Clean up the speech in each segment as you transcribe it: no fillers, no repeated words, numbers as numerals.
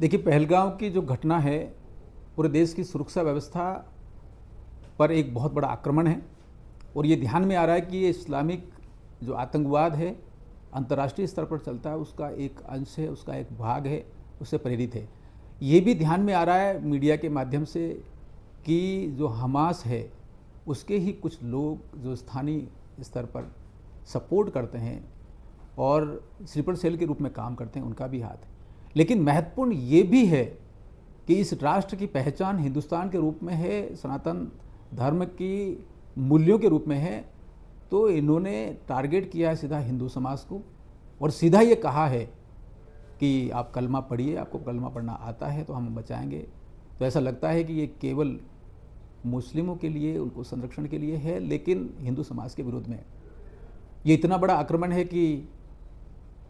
देखिए, पहलगाम की जो घटना है पूरे देश की सुरक्षा व्यवस्था पर एक बहुत बड़ा आक्रमण है और ये ध्यान में आ रहा है कि ये इस्लामिक जो आतंकवाद है अंतर्राष्ट्रीय स्तर पर चलता है, उसका एक अंश है, उसका एक भाग है, उससे प्रेरित है। ये भी ध्यान में आ रहा है मीडिया के माध्यम से कि जो हमास है उसके ही कुछ लोग जो स्थानीय स्तर पर सपोर्ट करते हैं और स्लीपर सेल के रूप में काम करते हैं, उनका भी हाथ है। लेकिन महत्वपूर्ण ये भी है कि इस राष्ट्र की पहचान हिंदुस्तान के रूप में है, सनातन धर्म की मूल्यों के रूप में है, तो इन्होंने टारगेट किया है सीधा हिंदू समाज को और सीधा ये कहा है कि आप कलमा पढ़िए, आपको कलमा पढ़ना आता है तो हम बचाएंगे। तो ऐसा लगता है कि ये केवल मुस्लिमों के लिए, उनको संरक्षण के लिए है, लेकिन हिंदू समाज के विरोध में है। ये इतना बड़ा आक्रमण है कि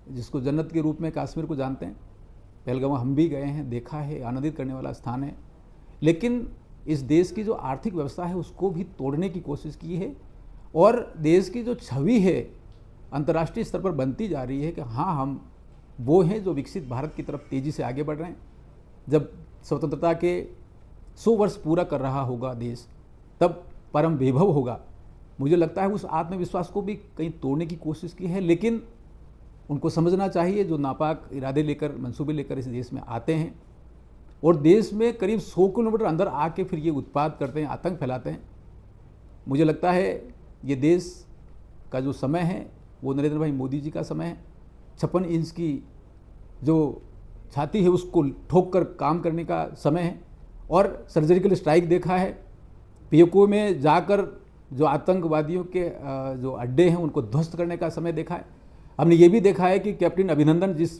जिसको जन्नत के रूप में कश्मीर को जानते हैं, पहलगाम हम भी गए हैं, देखा है, आनंदित करने वाला स्थान है, लेकिन इस देश की जो आर्थिक व्यवस्था है उसको भी तोड़ने की कोशिश की है और देश की जो छवि है अंतर्राष्ट्रीय स्तर पर बनती जा रही है कि हाँ, हम वो हैं जो विकसित भारत की तरफ तेज़ी से आगे बढ़ रहे हैं। जब स्वतंत्रता के 100 वर्ष पूरा कर रहा होगा देश, तब परम वैभव होगा। मुझे लगता है उस आत्मविश्वास को भी कहीं तोड़ने की कोशिश की है, लेकिन उनको समझना चाहिए जो नापाक इरादे लेकर, मंसूबे लेकर इस देश में आते हैं और देश में करीब 100 किलोमीटर अंदर आके फिर ये उत्पात करते हैं, आतंक फैलाते हैं। मुझे लगता है ये देश का जो समय है वो नरेंद्र भाई मोदी जी का समय है। 56 इंच की जो छाती है उसको ठोक कर काम करने का समय है और सर्जिकल स्ट्राइक देखा है। पीओके में जाकर जो आतंकवादियों के जो अड्डे हैं उनको ध्वस्त करने का समय देखा है। हमने ये भी देखा है कि कैप्टन अभिनंदन जिस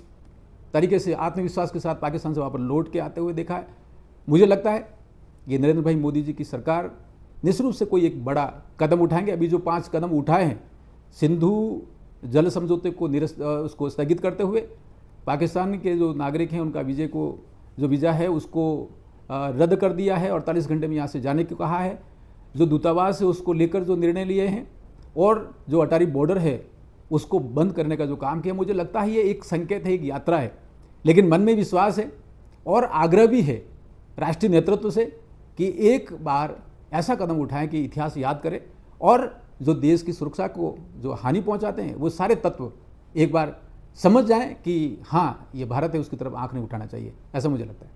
तरीके से आत्मविश्वास के साथ पाकिस्तान से वहाँ पर लौट के आते हुए देखा है। मुझे लगता है ये नरेंद्र भाई मोदी जी की सरकार निश्चित रूप से कोई एक बड़ा कदम उठाएंगे। अभी जो 5 कदम उठाए हैं, सिंधु जल समझौते को उसको स्थगित करते हुए, पाकिस्तान के जो नागरिक हैं उनका वीज़ा है उसको रद्द कर दिया है, 48 घंटे में यहाँ से जाने को कहा है, जो दूतावास है उसको लेकर जो निर्णय लिए हैं और जो अटारी बॉर्डर है उसको बंद करने का जो काम किया। मुझे लगता है ये एक संकेत है, एक यात्रा है, लेकिन मन में विश्वास है और आग्रह भी है राष्ट्रीय नेतृत्व से कि एक बार ऐसा कदम उठाएं कि इतिहास याद करें और जो देश की सुरक्षा को जो हानि पहुंचाते हैं वो सारे तत्व एक बार समझ जाएं कि हाँ, ये भारत है, उसकी तरफ आंख नहीं उठाना चाहिए, ऐसा मुझे लगता है।